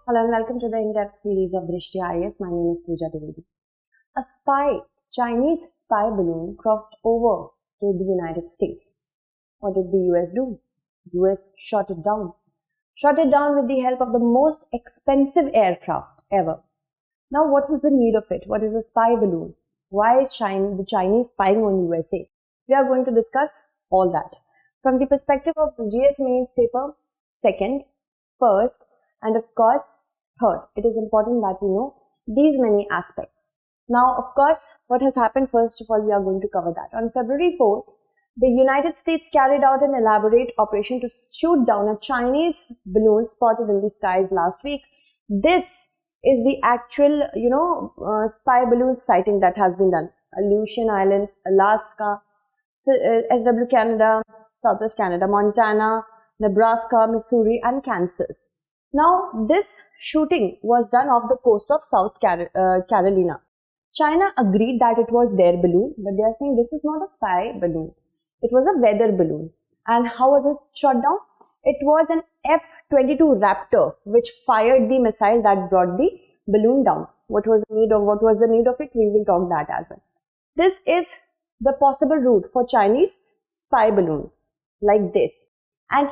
Hello and welcome to the in-depth series of Drishti IAS. My name is Pooja Dwivedi. A Chinese spy balloon crossed over to the United States. What did the US do? US shot it down. Shot it down with the help of the most expensive aircraft ever. Now, what was the need of it? What is a spy balloon? Why is the Chinese spying on USA? We are going to discuss all that from the perspective of GS mains paper, second, first, and of course, third. It is important that we know these many aspects. Now, of course, what has happened, first of all, we are going to cover that. On February 4th, the United States carried out an elaborate operation to shoot down a Chinese balloon spotted in the skies last week. This is the actual, spy balloon sighting that has been done. Aleutian Islands, Alaska, SW Canada, Southwest Canada, Montana, Nebraska, Missouri, and Kansas. Now, this shooting was done off the coast of South Carolina. China agreed that it was their balloon, but they are saying this is not a spy balloon. It was a weather balloon. And how was it shot down? It was an F-22 Raptor which fired the missile that brought the balloon down. What was the need of it? We will talk that as well. This is the possible route for Chinese spy balloon like this. And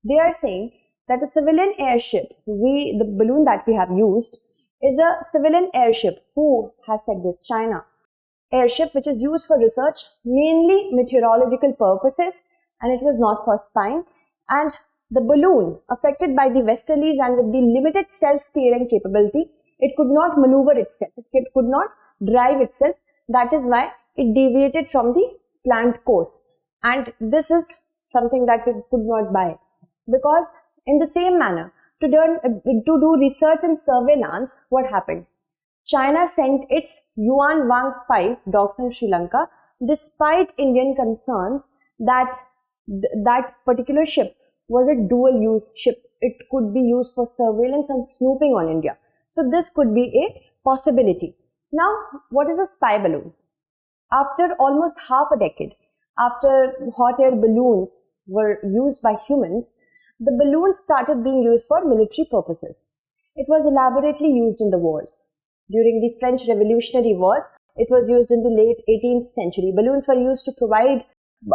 they are saying that a civilian airship, the balloon that we have used, is a civilian airship. Who has said this? China. Airship which is used for research, mainly meteorological purposes, and it was not for spying. And the balloon, affected by the westerlies and with the limited self-steering capability, it could not maneuver itself. It could not drive itself. That is why it deviated from the planned course. And this is something that we could not buy. Because in the same manner, to do research and surveillance, what happened? China sent its Yuan Wang 5 docks in Sri Lanka despite Indian concerns that that particular ship was a dual-use ship. It could be used for surveillance and snooping on India. So this could be a possibility. Now, what is a spy balloon? After almost half a decade, after hot air balloons were used by humans, the balloon started being used for military purposes. It was elaborately used in the wars. During the French Revolutionary Wars, it was used in the late 18th century. Balloons were used to provide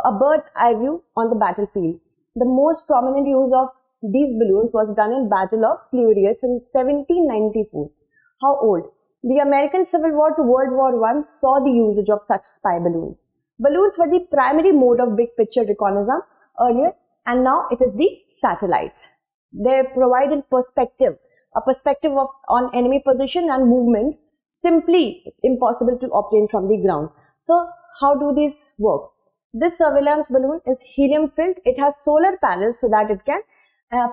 a bird's eye view on the battlefield. The most prominent use of these balloons was done in Battle of Fleurus in 1794. How old? The American Civil War to World War I saw the usage of such spy balloons. Balloons were the primary mode of big picture reconnaissance earlier, and now it is the satellites. They provided a perspective on enemy position and movement, simply impossible to obtain from the ground. So how do these work? This surveillance balloon is helium filled. It has solar panels so that it can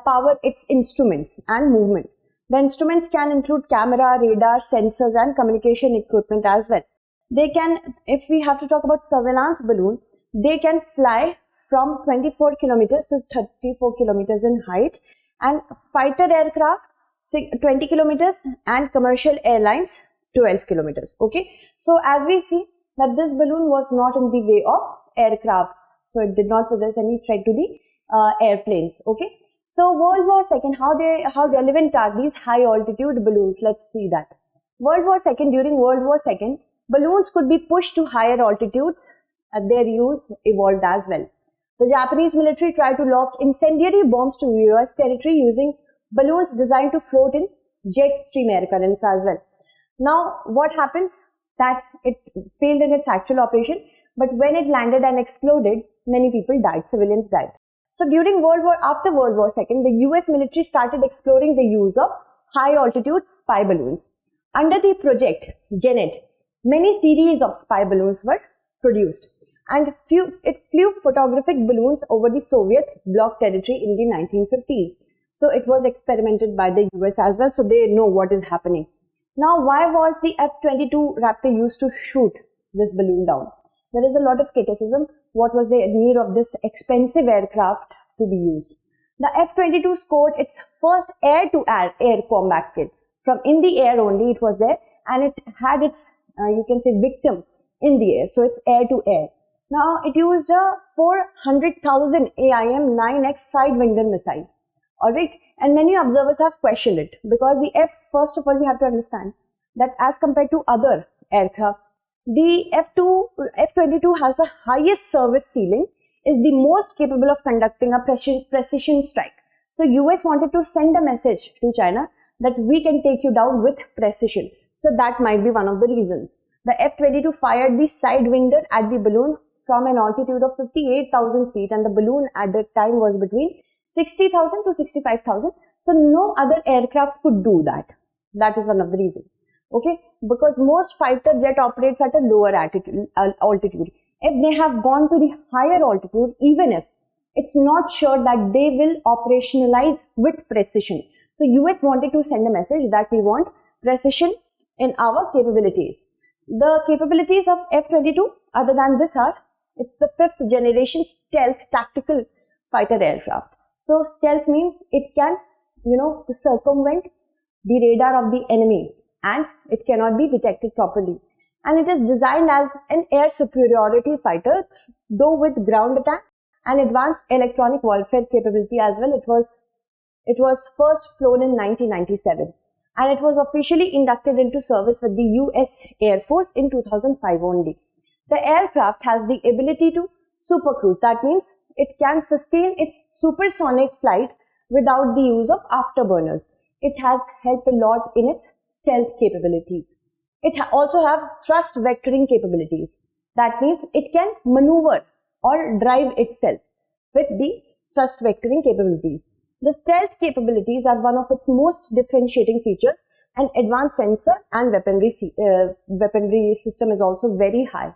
power its instruments and movement. The instruments can include camera, radar, sensors, and communication equipment as well. They can, if we have to talk about surveillance balloon, they can fly from 24 kilometers to 34 kilometers in height, and fighter aircraft 20 kilometers and commercial airlines 12 kilometers. Okay, so as we see that this balloon was not in the way of aircrafts, so it did not possess any threat to the airplanes. Okay, so World War II, how relevant are these high altitude balloons? Let's see that. During World War II, balloons could be pushed to higher altitudes. Their use evolved as well. The Japanese military tried to loft incendiary bombs to US territory using balloons designed to float in jet stream air currents as well. Now, what happens? That it failed in its actual operation, but when it landed and exploded, many people died, civilians died. So after World War II, the US military started exploring the use of high altitude spy balloons. Under the project GENET, many series of spy balloons were produced. And it flew photographic balloons over the Soviet bloc territory in the 1950s. So it was experimented by the US as well, so they know what is happening. Now, why was the F-22 Raptor used to shoot this balloon down? There is a lot of criticism. What was the need of this expensive aircraft to be used? The F-22 scored its first air-to-air combat kit. From in the air only it was there, and it had its, victim in the air. So it's air-to-air. Now, it used a 400,000 AIM 9X Sidewinder missile. Alright, And many observers have questioned it because first of all, we have to understand that as compared to other aircrafts, the F-22 has the highest service ceiling, is the most capable of conducting a precision strike. So US wanted to send a message to China that we can take you down with precision. So that might be one of the reasons. The F-22 fired the sidewinder at the balloon from an altitude of 58,000 feet, and the balloon at that time was between 60,000 to 65,000. So no other aircraft could do that. That is one of the reasons. Okay, because most fighter jet operates at a lower altitude. If they have gone to the higher altitude, even if it's not sure that they will operationalize with precision. So US wanted to send a message that we want precision in our capabilities. The capabilities of F-22 other than this are, it's the 5th generation stealth tactical fighter aircraft. So stealth means it can, circumvent the radar of the enemy and it cannot be detected properly. And it is designed as an air superiority fighter, though with ground attack and advanced electronic warfare capability as well. It was first flown in 1997 and it was officially inducted into service with the US Air Force in 2005 only. The aircraft has the ability to supercruise. That means it can sustain its supersonic flight without the use of afterburners. It has helped a lot in its stealth capabilities. It also have thrust vectoring capabilities. That means it can maneuver or drive itself with these thrust vectoring capabilities. The stealth capabilities are one of its most differentiating features, and advanced sensor and weaponry system is also very high.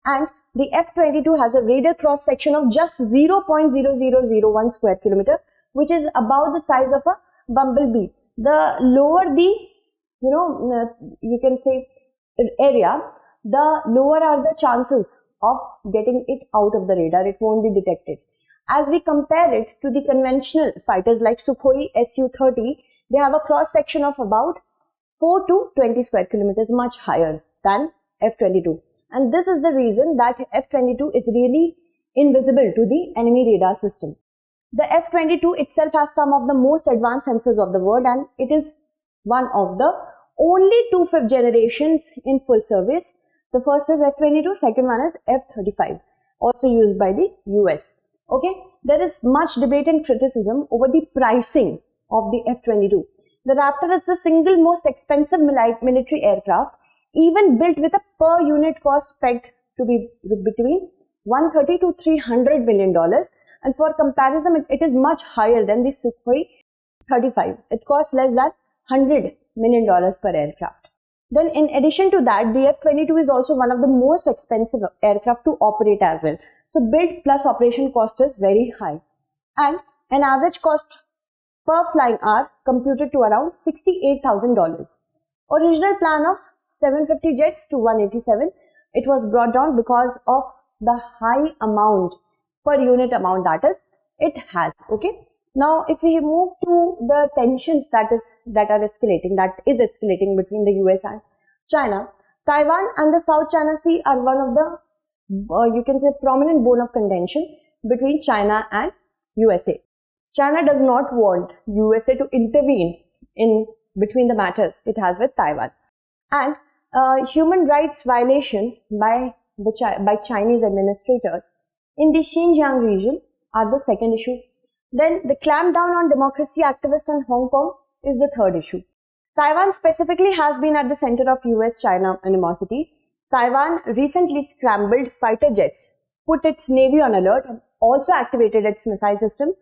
And the F-22 has a radar cross section of just 0.0001 square kilometer, which is about the size of a bumblebee. The lower the, you can say area, the lower are the chances of getting it out of the radar. It won't be detected. As we compare it to the conventional fighters like Sukhoi Su-30, they have a cross section of about 4 to 20 square kilometers, much higher than F-22. And this is the reason that F-22 is really invisible to the enemy radar system. The F-22 itself has some of the most advanced sensors of the world, and it is one of the only 2 5th generations in full service. The first is F-22, second one is F-35, also used by the US. Okay, there is much debate and criticism over the pricing of the F-22. The Raptor is the single most expensive military aircraft, even built with a per unit cost pegged to be between $130 to $300 million. And for comparison, it is much higher than the Sukhoi 35. It costs less than $100 million per aircraft. Then in addition to that, the F-22 is also one of the most expensive aircraft to operate as well. So build plus operation cost is very high. And an average cost per flying hour computed to around $68,000. Original plan of 750 jets to 187. It was brought down because of the high amount, per unit amount that it has. Okay. Now, if we move to the tensions that is escalating between the US and China, Taiwan and the South China Sea are one of the, you can say, prominent bone of contention between China and USA. China does not want USA to intervene in between the matters it has with Taiwan. And human rights violation by Chinese administrators in the Xinjiang region are the second issue. Then the clampdown on democracy activists in Hong Kong is the third issue. Taiwan specifically has been at the center of US-China animosity. Taiwan recently scrambled fighter jets, put its navy on alert, and also activated its missile system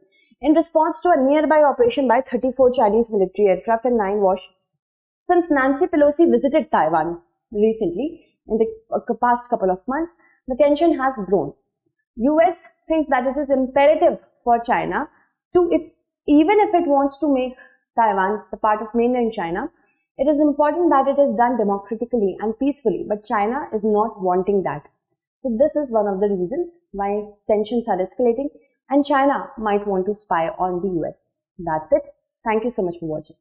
in response to a nearby operation by 34 Chinese military aircraft and 9 warships. Since Nancy Pelosi visited Taiwan recently, in the past couple of months, the tension has grown. US thinks that it is imperative for China to, even if it wants to make Taiwan the part of mainland China, it is important that it is done democratically and peacefully, but China is not wanting that. So this is one of the reasons why tensions are escalating and China might want to spy on the US. That's it. Thank you so much for watching.